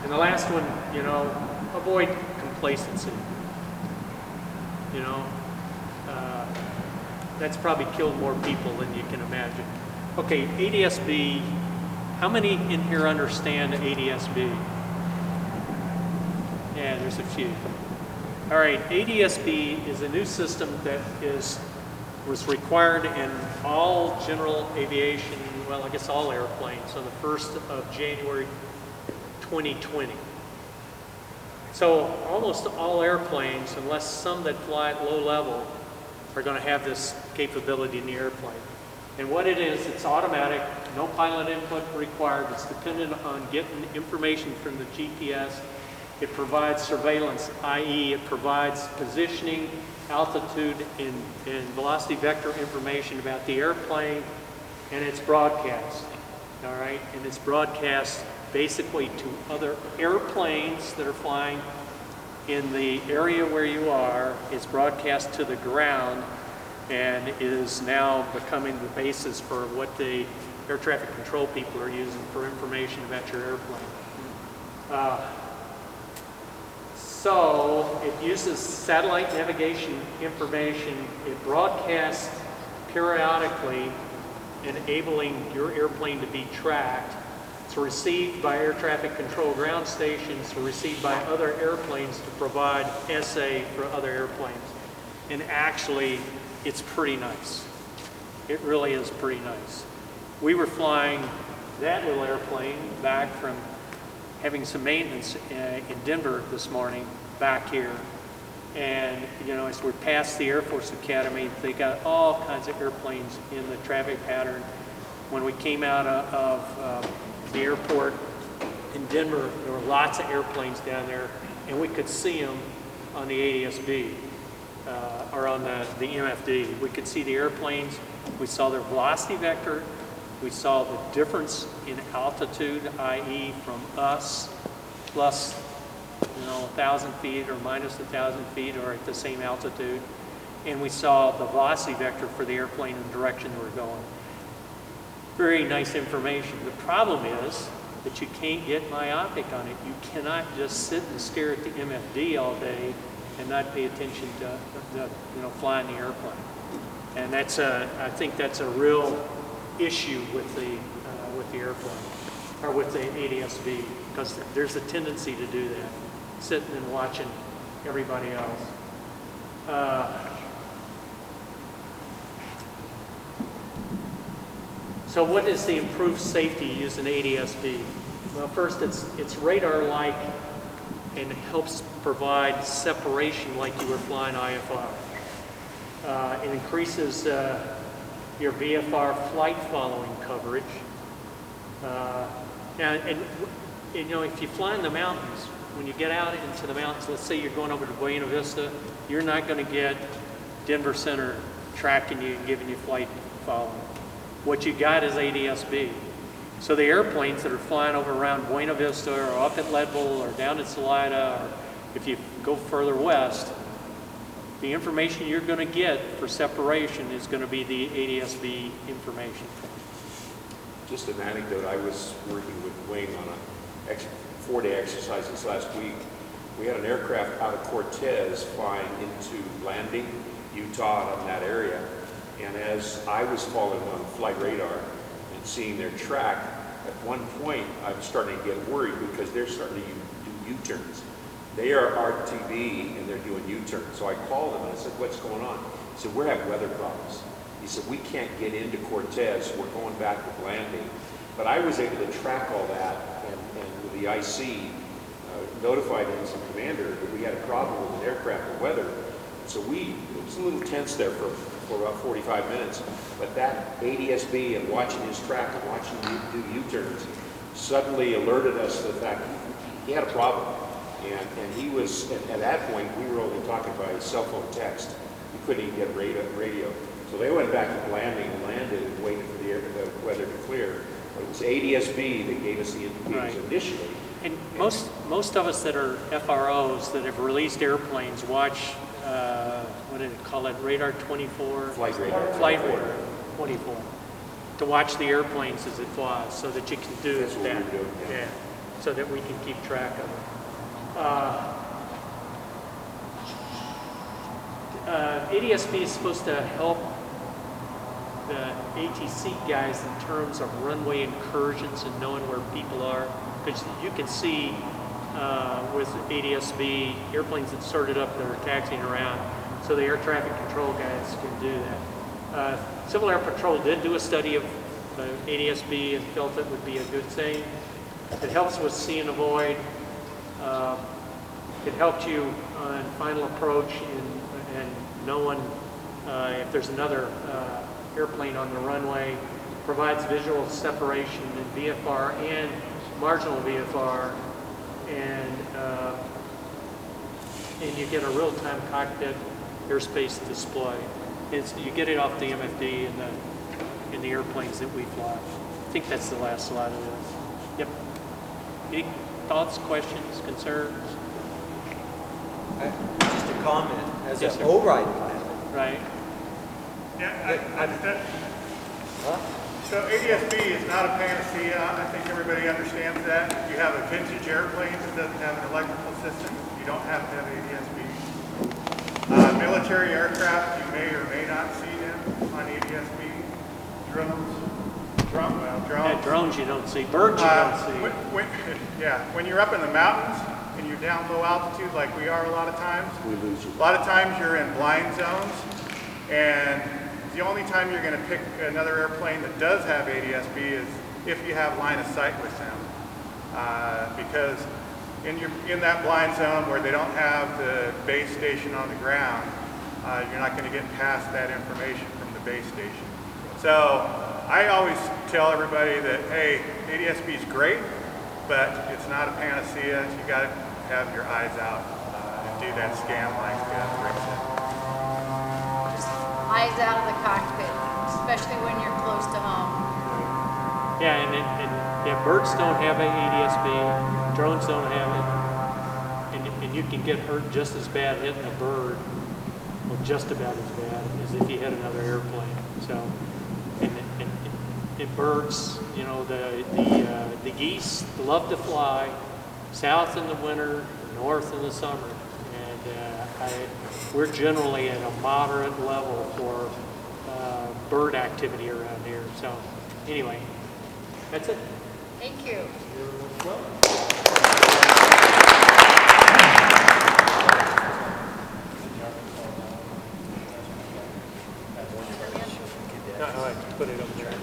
And the last one, avoid complacency. That's probably killed more people than you can imagine. Okay, ADS-B, how many in here understand ADS-B? Yeah, there's a few. All right, ADS-B is a new system that was required in all general aviation, well, I guess all airplanes, on the 1st of January 2020. So almost all airplanes, unless some that fly at low level, are going to have this capability in the airplane. And what it is, it's automatic, no pilot input required. It's dependent on getting information from the GPS. It provides surveillance, i.e. it provides positioning, altitude, and velocity vector information about the airplane, and it's broadcast, all right? And it's broadcast basically to other airplanes that are flying in the area where you are. It's broadcast to the ground and is now becoming the basis for what the air traffic control people are using for information about your airplane. So it uses satellite navigation information. It broadcasts periodically, enabling your airplane to be tracked. It's received by air traffic control ground stations, received by other airplanes to provide SA for other airplanes. And actually, it's pretty nice. It really is pretty nice. We were flying that little airplane back from having some maintenance in Denver this morning, back here. And, as we passed the Air Force Academy, they got all kinds of airplanes in the traffic pattern. When we came out of the airport in Denver, there were lots of airplanes down there, and we could see them on the ADS-B, or on the MFD. We could see the airplanes, we saw their velocity vector, we saw the difference in altitude, i.e. from us, plus 1,000 feet or minus 1,000 feet, or at the same altitude. And we saw the velocity vector for the airplane and the direction they were going. Very nice information. The problem is that you can't get myopic on it. You cannot just sit and stare at the MFD all day and not pay attention to flying the airplane. And that's I think that's a real issue with the airplane, or with the ADS-B, because there's a tendency to do that, sitting and watching everybody else. So what is the improved safety using ADS-B? Well, first, it's radar-like and helps provide separation like you were flying IFR. It increases your VFR flight following coverage. If you fly in the mountains, when you get out into the mountains, let's say you're going over to Buena Vista, you're not going to get Denver Center tracking you and giving you flight following. What you got is ADS-B. So the airplanes that are flying over around Buena Vista or up at Leadville or down at Salida, or if you go further west, the information you're going to get for separation is going to be the ADS-B information. Just an anecdote, I was working with Wayne on a 4-day exercise this last week. We had an aircraft out of Cortez flying into Landing, Utah, up in that area. And as I was following on flight radar and seeing their track, at one point I'm starting to get worried because they're starting to do U-turns. They are RTV and they're doing U-turns. So I called him and I said, "What's going on?" He said, "We're having weather problems." He said, "We can't get into Cortez. We're going back to Landing." But I was able to track all that, and with the IC, notified him as a commander that we had a problem with an aircraft and weather. So it was a little tense there for about 45 minutes. But that ADS-B and watching his track and watching him do U-turns suddenly alerted us to the fact he had a problem. And he was, at that point, we were only talking by cell phone text. We couldn't even get radio. So they went back to Landing and landed and waited for the weather to clear. But it was ADS-B that gave us the indicators initially. And most of us that are FROs that have released airplanes watch, what did it call it, Radar 24? Flight radar. Flight radar 24. To watch the airplanes as it flies so that you can do That's that. what we're doing, yeah. so that we can keep track of it. ADSB is supposed to help the ATC guys in terms of runway incursions and knowing where people are, because you can see with ADSB airplanes that started up that are taxiing around, so the air traffic control guys can do that. Civil Air Patrol did do a study of ADSB and felt it would be a good thing. It helps with see and avoid. It helped you on final approach and knowing if there's another airplane on the runway. Provides visual separation in VFR and marginal VFR, and you get a real-time cockpit airspace display. You get it off the MFD in the airplanes that we fly. I think that's the last slide of this. Yep. Any thoughts, questions, concerns? Just a comment, as Yes, an sir. override pilot. Right. Yeah, Huh? so ADSB is not a panacea. I think everybody understands that. If you have a vintage airplane that doesn't have an electrical system, you don't have to have ADSB. Military aircraft, you may or may not see them on ADSB. Drones. Yeah, drones you don't see. Birds you don't see. When you're up in the mountains and you're down low altitude like we are a lot of times, We lose you. a lot of times you're in blind zones, and the only time you're going to pick another airplane that does have ADSB is if you have line of sight with them. Because in that blind zone where they don't have the base station on the ground, you're not going to get past that information from the base station. So I always tell everybody that, hey, ADSB is great, but it's not a panacea. You got to have your eyes out and do that scan like Rick said. Just eyes out of the cockpit, especially when you're close to home. Yeah, and birds don't have ADSB, drones don't have it, and you can get hurt just as bad hitting a bird, or just about as bad as if you hit another airplane. So, and birds, you know, the geese love to fly south in the winter, north in the summer, and we're generally at a moderate level for bird activity around here. So, anyway, that's it. Thank you. No, I put it over there.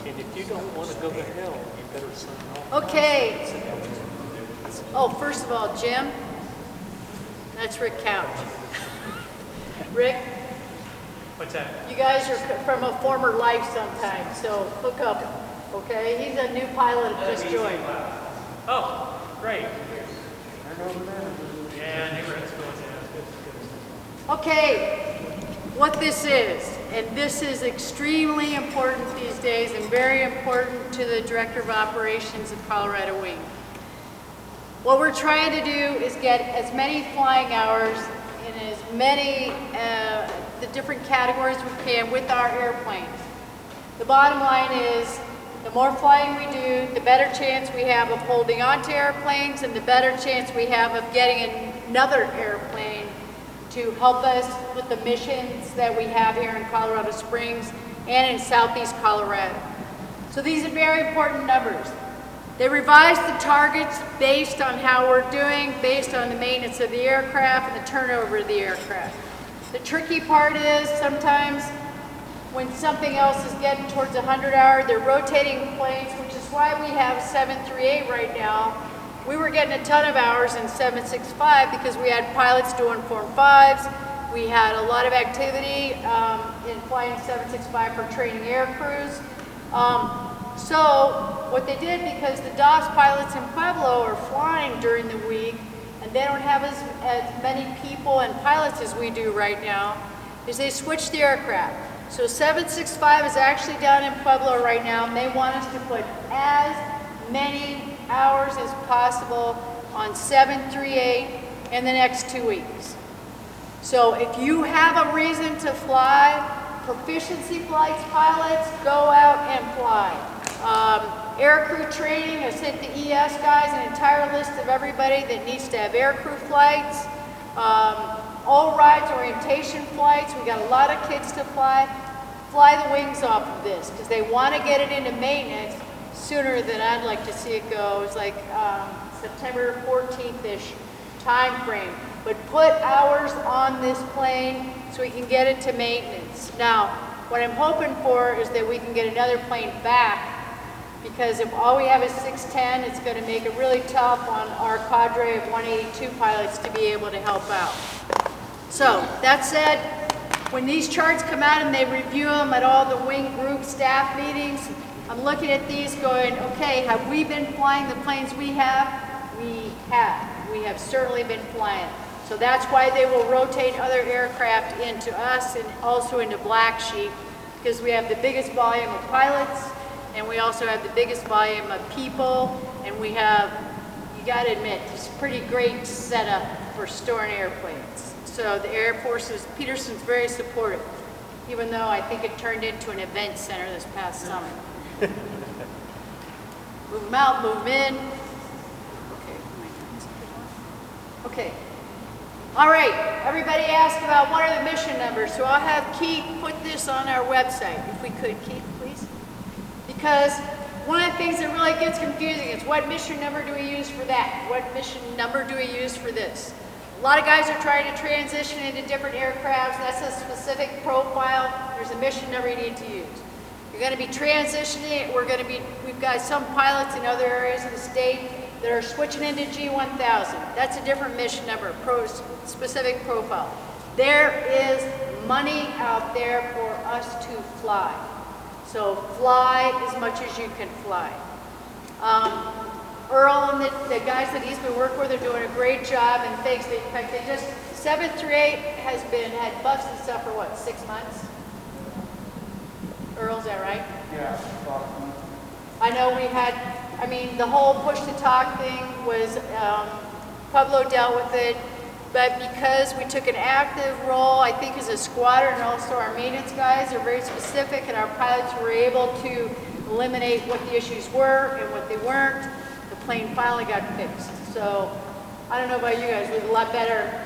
And if you don't want to go to hell, you better sign off. Okay. Oh, first of all, Jim, that's Rick Couch. Rick, What's that? you guys are from a former life sometimes, so hook up, okay? He's a new pilot that just joined. Oh, great. Yeah, neighborhood's going down. Okay, what this is, and this is extremely important these days and very important to the Director of Operations of Colorado Wing. What we're trying to do is get as many flying hours in as many the different categories we can with our airplanes. The bottom line is, the more flying we do, the better chance we have of holding onto airplanes and the better chance we have of getting another airplane to help us with the missions that we have here in Colorado Springs and in southeast Colorado. So these are very important numbers. They revised the targets based on how we're doing, based on the maintenance of the aircraft and the turnover of the aircraft. The tricky part is sometimes when something else is getting towards 100 hours, they're rotating planes, which is why we have 738 right now. We were getting a ton of hours in 765 because we had pilots doing Form 5s. We had a lot of activity in flying 765 for training air crews. So what they did, because the DOS pilots in Pueblo are flying during the week, and they don't have as many people and pilots as we do right now, is they switched the aircraft. So 765 is actually down in Pueblo right now, and they want us to put as many hours as possible on 738 in the next 2 weeks. So if you have a reason to fly, proficiency flights pilots, go out and fly. Aircrew training, I sent the ES guys an entire list of everybody that needs to have aircrew flights. All rides, orientation flights, we got a lot of kids to fly the wings off of this because they want to get it into maintenance sooner than I'd like to see it go. It's like September 14th-ish time frame. But put hours on this plane so we can get it to maintenance. Now, what I'm hoping for is that we can get another plane back, because if all we have is 610, it's going to make it really tough on our cadre of 182 pilots to be able to help out. So, that said, when these charts come out and they review them at all the wing group staff meetings, I'm looking at these going, okay, have we been flying the planes we have? We have. We have certainly been flying. So that's why they will rotate other aircraft into us and also into Black Sheep, because we have the biggest volume of pilots, and we also have the biggest volume of people, and we have, you got to admit, it's a pretty great setup for storing airplanes. So the Air Force Peterson's very supportive, even though I think it turned into an event center this past summer. Move them out, move them in. Okay. All right, everybody asked about what are the mission numbers, so I'll have Keith put this on our website, if we could, Keith, please. Because one of the things that really gets confusing is what mission number do we use for that? What mission number do we use for this? A lot of guys are trying to transition into different aircrafts. That's a specific profile. There's a mission number you need to use. You're going to be transitioning. We've got some pilots in other areas of the state that are switching into G1000. That's a different mission number, specific profile. There is money out there for us to fly. So fly as much as you can fly. Earl and the guys that he's been working with are doing a great job, and thanks. In fact, they just 7 through 8 had buffs and stuff for what, 6 months? Earl, is that right? Yeah. I know we had, I mean, the whole push to talk thing was, Pueblo dealt with it, but because we took an active role, I think as a squadron, and also our maintenance guys are very specific, and our pilots were able to eliminate what the issues were and what they weren't, the plane finally got fixed. So, I don't know about you guys, we're a lot better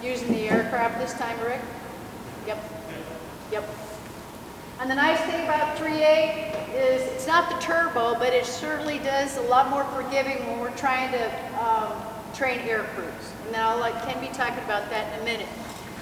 using the aircraft this time, Rick? Yep. Yep. And the nice thing about 3.8 is it's not the turbo, but it certainly does a lot more forgiving when we're trying to train air crews. And then I'll let Ken be talking about that in a minute.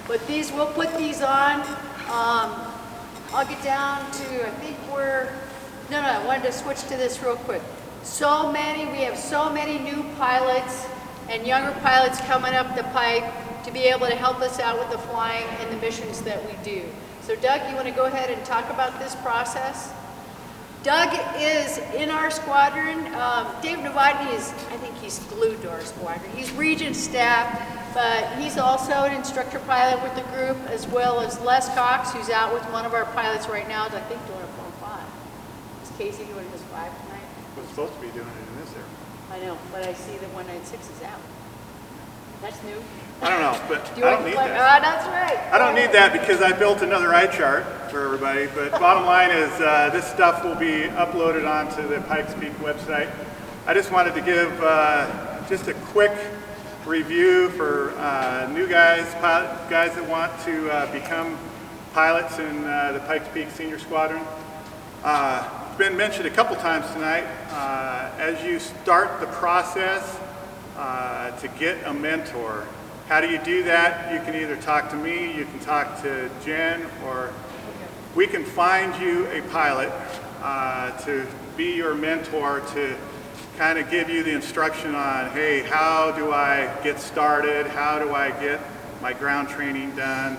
But these, we'll put these on. I'll get down to, I think I wanted to switch to this real quick. We have so many new pilots and younger pilots coming up the pipe to be able to help us out with the flying and the missions that we do. So Doug, you want to go ahead and talk about this process? Doug is in our squadron. Dave Novotny I think he's glued to our squadron. He's region staff, but he's also an instructor pilot with the group, as well as Les Cox, who's out with one of our pilots right now, I think doing a 4-5. Is Casey doing his 5 tonight? We're supposed to be doing it in this area. I know, but I see that 196 is out. That's new. I don't know, but Do you I want don't to need fly? that. That's right. I don't need that because I built another eye chart for everybody, but bottom line is this stuff will be uploaded onto the Pikes Peak website. I just wanted to give just a quick review for new guys that want to become pilots in the Pikes Peak Senior Squadron. It's been mentioned a couple times tonight. As you start the process to get a mentor, how do you do that? You can either talk to me, you can talk to Jen, or we can find you a pilot to be your mentor, to kind of give you the instruction on, hey, how do I get started? How do I get my ground training done?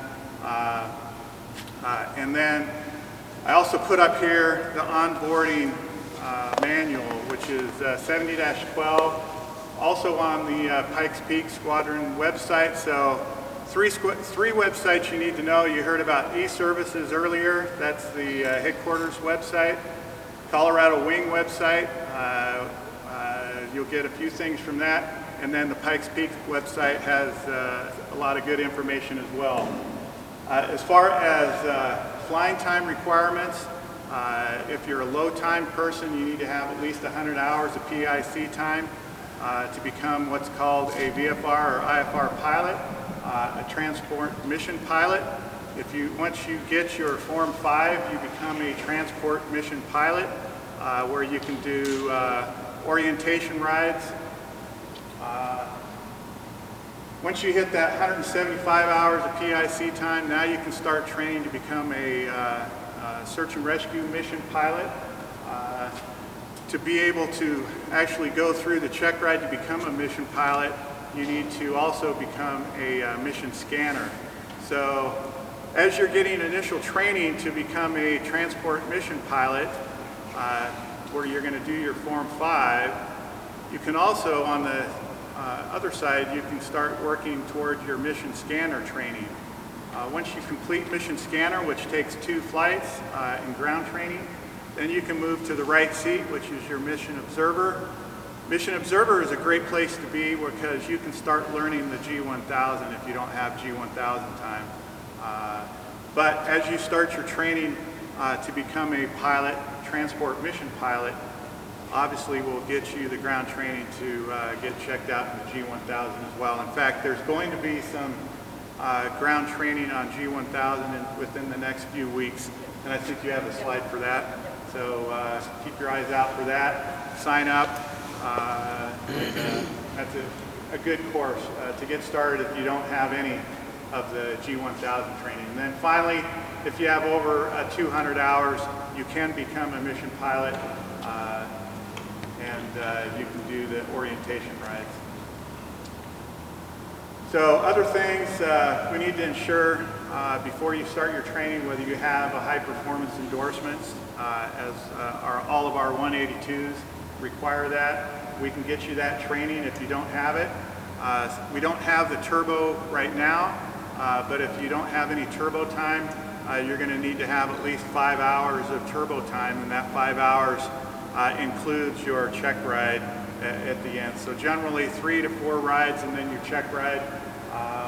And then I also put up here the onboarding manual, which is 70-12. Also on the Pikes Peak Squadron website. So three websites you need to know. You heard about eServices earlier. That's the headquarters website. Colorado Wing website. You'll get a few things from that. And then the Pikes Peak website has a lot of good information as well. As far as flying time requirements, If you're a low time person, you need to have at least 100 hours of PIC time to become what's called a VFR or IFR pilot, a transport mission pilot. Once you get your Form 5, you become a transport mission pilot where you can do orientation rides. Once you hit that 175 hours of PIC time, now you can start training to become a search and rescue mission pilot. To be able to actually go through the check ride to become a mission pilot, you need to also become a mission scanner. So as you're getting initial training to become a transport mission pilot, where you're going to do your Form 5, you can also, on the other side, you can start working toward your mission scanner training. Once you complete mission scanner, which takes 2 flights in ground training, then you can move to the right seat, which is your mission observer. Mission observer is a great place to be because you can start learning the G1000 if you don't have G1000 time. But as you start your training to become a pilot, transport mission pilot, obviously we'll get you the ground training to get checked out in the G1000 as well. In fact, there's going to be some ground training on G1000 within the next few weeks, and I think you have a slide for that. So keep your eyes out for that. Sign up. That's a good course to get started if you don't have any of the G1000 training. And then finally, if you have over 200 hours, you can become a mission pilot, and you can do the orientation rides. So other things we need to ensure before you start your training, whether you have a high performance endorsements, as all of our 182s require that. We can get you that training if you don't have it. We don't have the turbo right now, but if you don't have any turbo time, you're going to need to have at least 5 hours of turbo time, and that 5 hours includes your check ride at the end. So generally 3 to 4 rides and then your check ride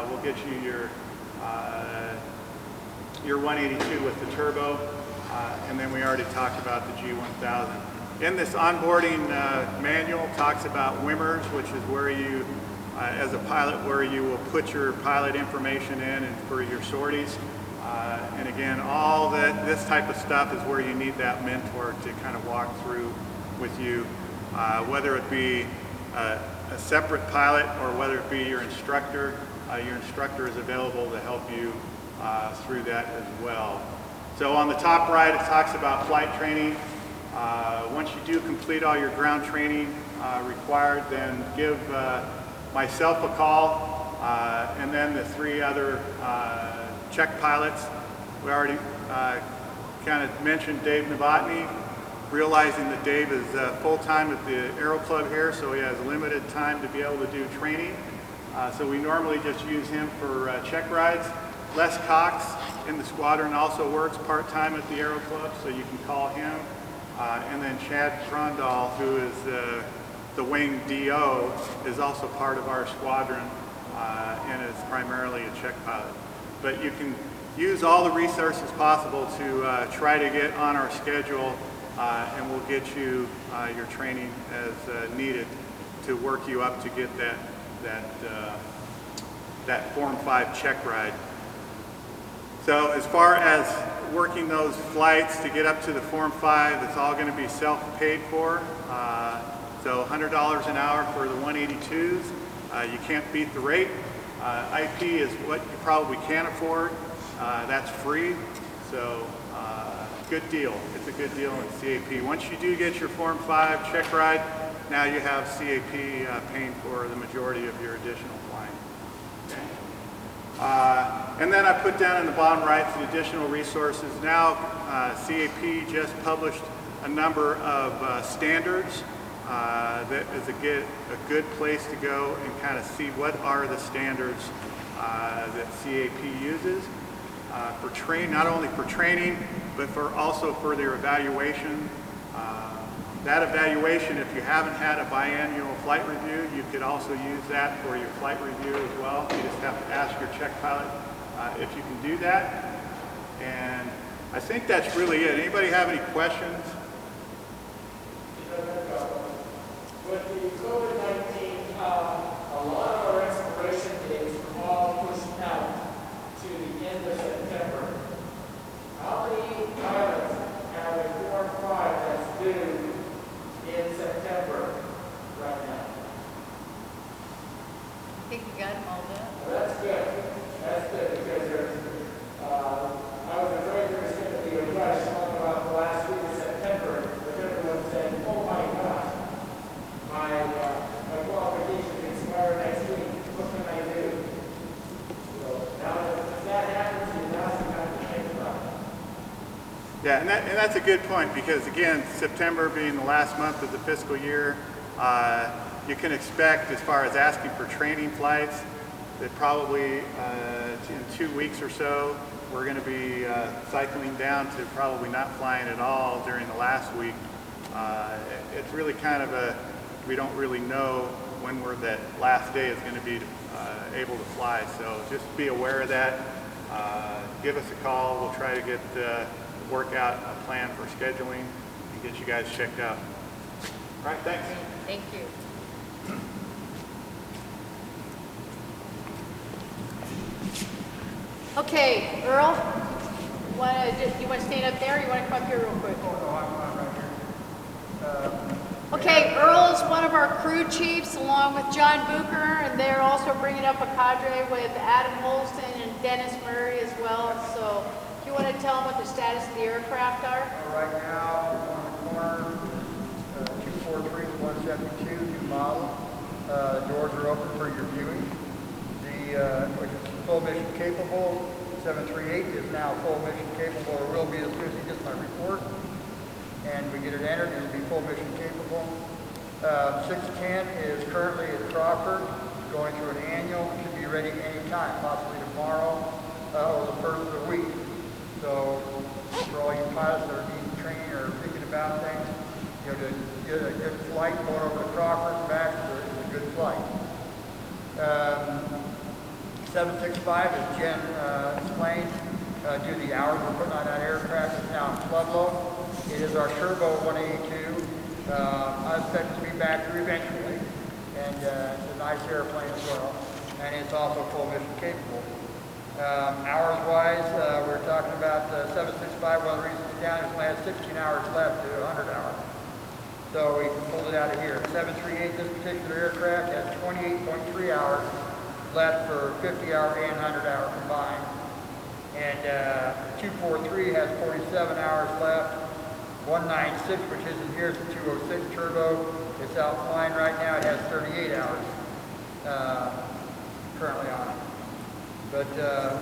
will get you your 182 with the turbo, and then we already talked about the G1000. In this onboarding manual talks about WIMMers, which is where you, as a pilot, where you will put your pilot information in and for your sorties. And again, all this type of stuff is where you need that mentor to kind of walk through with you, whether it be a separate pilot or whether it be your instructor. Your instructor is available to help you through that as well. So on the top right, it talks about flight training. Once you do complete all your ground training required, then give myself a call, and then the 3 other check pilots. We already kind of mentioned Dave Novotny, realizing that Dave is full-time at the Aero Club here, so he has limited time to be able to do training. So we normally just use him for check rides. Les Cox in the squadron also works part-time at the Aero Club, so you can call him. And then Chad Trondal, who is the wing DO, is also part of our squadron and is primarily a check pilot. But you can use all the resources possible to try to get on our schedule, and we'll get you your training as needed to work you up to get that Form 5 check ride. So as far as working those flights to get up to the Form 5, it's all going to be self-paid for. So $100 an hour for the 182s. You can't beat the rate. IP is what you probably can afford. That's free. So good deal. It's a good deal in CAP. Once you do get your Form 5 check ride, now you have CAP paying for the majority of your additional flying. Okay. And then I put down in the bottom right the additional resources. Now CAP just published a number of standards that is a good place to go and kind of see what are the standards that CAP uses for not only for training, but also for their evaluation. That evaluation, if you haven't had a biannual flight review, you could also use that for your flight review as well. You just have to ask your check pilot if you can do that. And I think that's really it. Anybody have any questions? With the COVID-19, a lot of our expiration dates were all pushed out to the end of September. How many pilots have a Form 5 that's due in September right now? I think we got them all done. Well, that's good. That's good because there's, I was afraid there was going to be a rush talking about the last week of September, but everyone said, oh my gosh, my qualifications expire next week. What can I do? So now that that happens, you now have to think about it. Yeah, and that's a good point because again, September being the last month of the fiscal year, you can expect as far as asking for training flights that probably in 2 weeks or so, we're going to be cycling down to probably not flying at all during the last week. It's really kind of we don't really know when that last day is going to be able to fly. So just be aware of that. Give us a call. We'll try to work out a plan for scheduling and get you guys checked out. All right, thanks. Thank you. Okay, Earl, you want to stand up there or you want to come up here real quick? Okay, Earl is one of our crew chiefs along with John Bucher, and they're also bringing up a cadre with Adam Holston and Dennis Murray as well. So if you want to tell them what the status of the aircraft are? Right now, on the corner, 243 172 new model. Doors are open for your viewing. Which is full mission capable. 738 is now full mission capable, or will be as soon as he gets my report. And we get it entered, it'll be full mission capable. 610 is currently at Crawford, going through an annual. Should be ready anytime, possibly tomorrow or the first of the week. So for all you pilots that are needing training or thinking about things, to get a good flight going over to Crawford and back is a good flight. 765, as Jen explained, due to the hours we're putting on that aircraft, is now in Pueblo. It is our Turbo 182. I expect it to be back here eventually, and it's a nice airplane as well, and it's also full mission capable. Hours-wise, we're talking about 765. One of the reasons it's down is we had 16 hours left to 100 hours. So we pulled it out of here. 738, this particular aircraft has 28.3 hours left for 50-hour and 100-hour combined. And 243 has 47 hours left. 196, which isn't here, is the 206 turbo. It's out flying right now. It has 38 hours currently on it. But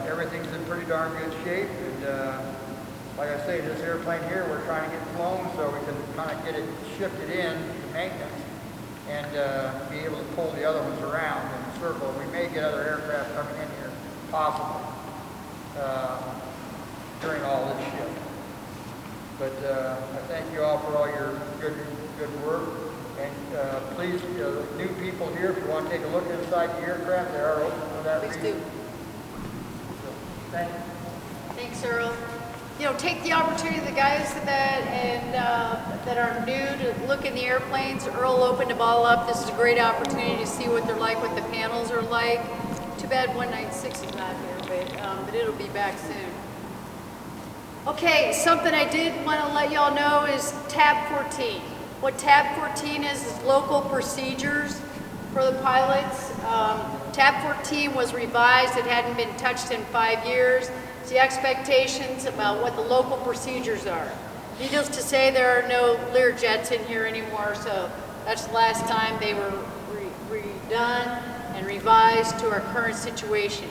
everything's in pretty darn good shape. And like I say, this airplane here, we're trying to get flown so we can kind of get it shifted in to maintenance and be able to pull the other ones around in a circle. We may get other aircraft coming in here, possibly, during all this shift. But I thank you all for all your good work. And please, new people here, if you want to take a look inside the aircraft, they are open for that reason. Please do. So, thank you. Thanks, Earl. Take the opportunity, the guys that are new to look in the airplanes. Earl opened them all up. This is a great opportunity to see what they're like, what the panels are like. Too bad 196 is not here, but it'll be back soon. Okay, something I did want to let y'all know is tab 14. What tab 14 is local procedures for the pilots. Tab 14 was revised. It hadn't been touched in 5 years. It's the expectations about what the local procedures are. Needless to say, there are no Learjets in here anymore, so that's the last time they were redone and revised to our current situation.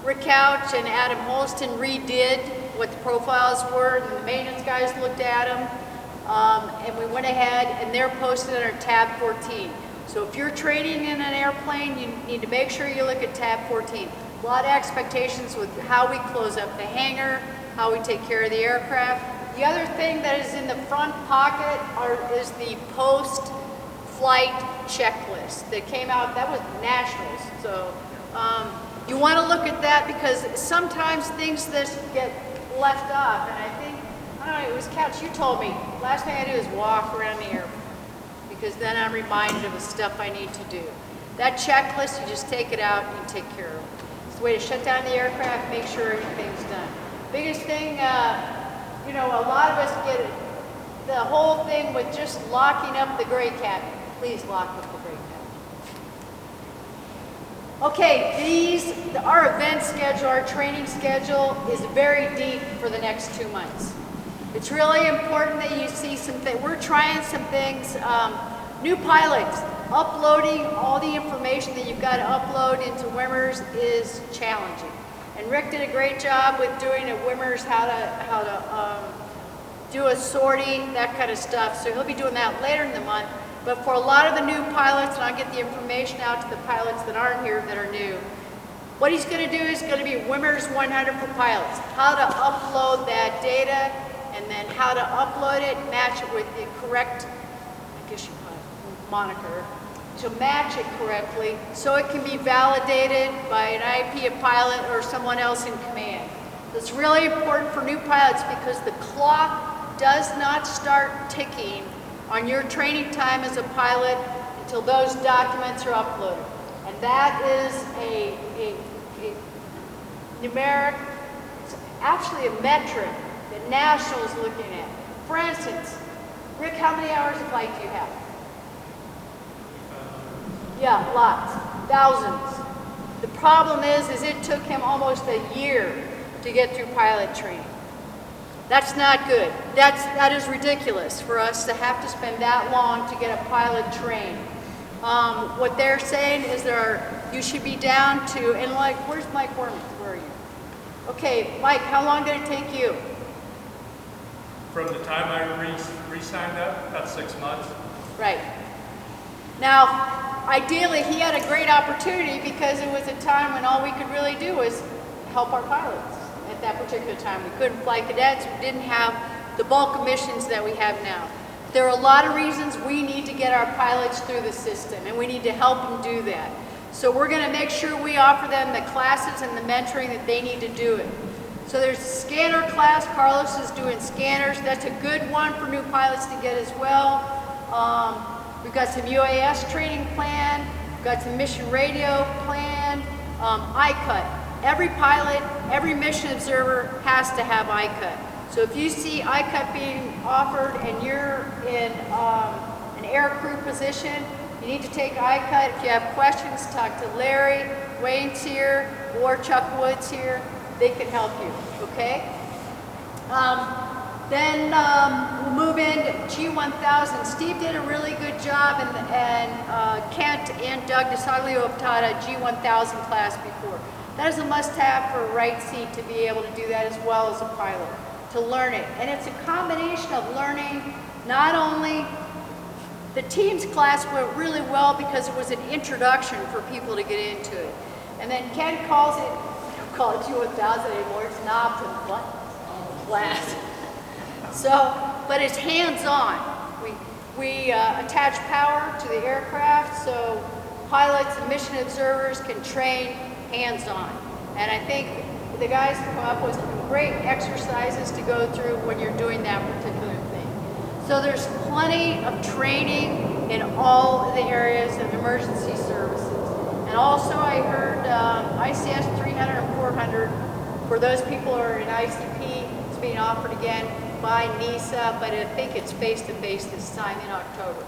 Rick Couch and Adam Holston redid what the profiles were, and the maintenance guys looked at them, and we went ahead and they're posted on our tab 14. So if you're training in an airplane, you need to make sure you look at tab 14. A lot of expectations with how we close up the hangar, how we take care of the aircraft. The other thing that is in the front pocket is the post-flight checklist that came out. That was nationals. So you want to look at that because sometimes things that get left off, and I think, I don't know, it was Couch, you told me, last thing I do is walk around the airport, because then I'm reminded of the stuff I need to do. That checklist, you just take it out and take care of it. It's a way to shut down the aircraft, make sure everything's done. Biggest thing, you know, a lot of us get the whole thing with just locking up the gray cabin. Please lock up the gray cabin. Okay, our event schedule, our training schedule is very deep for the next 2 months. It's really important that you see some things. We're trying some things. New pilots, uploading all the information that you've got to upload into Wimmers is challenging. And Rick did a great job with doing at Wimmers how to do a sorting, that kind of stuff. So he'll be doing that later in the month. But for a lot of the new pilots, and I'll get the information out to the pilots that aren't here that are new, what he's going to do is going to be Wimmers 100 for pilots. How to upload that data, and then how to upload it, match it with the correct, I guess you call it moniker, to match it correctly so it can be validated by an IP pilot or someone else in command. It's really important for new pilots because the clock does not start ticking on your training time as a pilot until those documents are uploaded. And that is a numeric, it's actually a metric that National is looking at. For instance, Rick, how many hours of flight do you have? Yeah, lots, thousands. The problem is it took him almost a year to get through pilot training. That's not good. That is ridiculous for us to have to spend that long to get a pilot trained. What they're saying is you should be down to, and like, where's Mike Wormuth? Where are you? Okay, Mike, how long did it take you? From the time I re-signed up, about 6 months. Right. Now, ideally, he had a great opportunity because it was a time when all we could really do was help our pilots. At that particular time, we couldn't fly cadets. We didn't have the bulk of missions that we have now. There are a lot of reasons we need to get our pilots through the system, and we need to help them do that. So we're going to make sure we offer them the classes and the mentoring that they need to do it. So there's a scanner class. Carlos is doing scanners. That's a good one for new pilots to get as well. We've got some UAS training plan. We've got some mission radio plan. ICUT. Every pilot, every mission observer has to have ICUT. So if you see ICUT being offered and you're in an air crew position, you need to take ICUT. If you have questions, talk to Larry, Wayne's here, or Chuck Woods here. They can help you, okay? Then we'll move into G1000. Steve did a really good job, and Kent and Doug DeSaglio have taught a G1000 class before. That is a must-have for a right seat to be able to do that as well as a pilot, to learn it. And it's a combination of learning not only the team's class went really well because it was an introduction for people to get into it. And then Ken calls it, we don't call it G1000 anymore, it's knobs and buttons class. So, but it's hands-on. We attach power to the aircraft so pilots and mission observers can train hands-on. And I think the guys have come up with some great exercises to go through when you're doing that particular thing. So there's plenty of training in all the areas of emergency services. And also I heard ICS 300 and 400, for those people who are in ICP, it's being offered again by NISA, but I think it's face-to-face this time in October.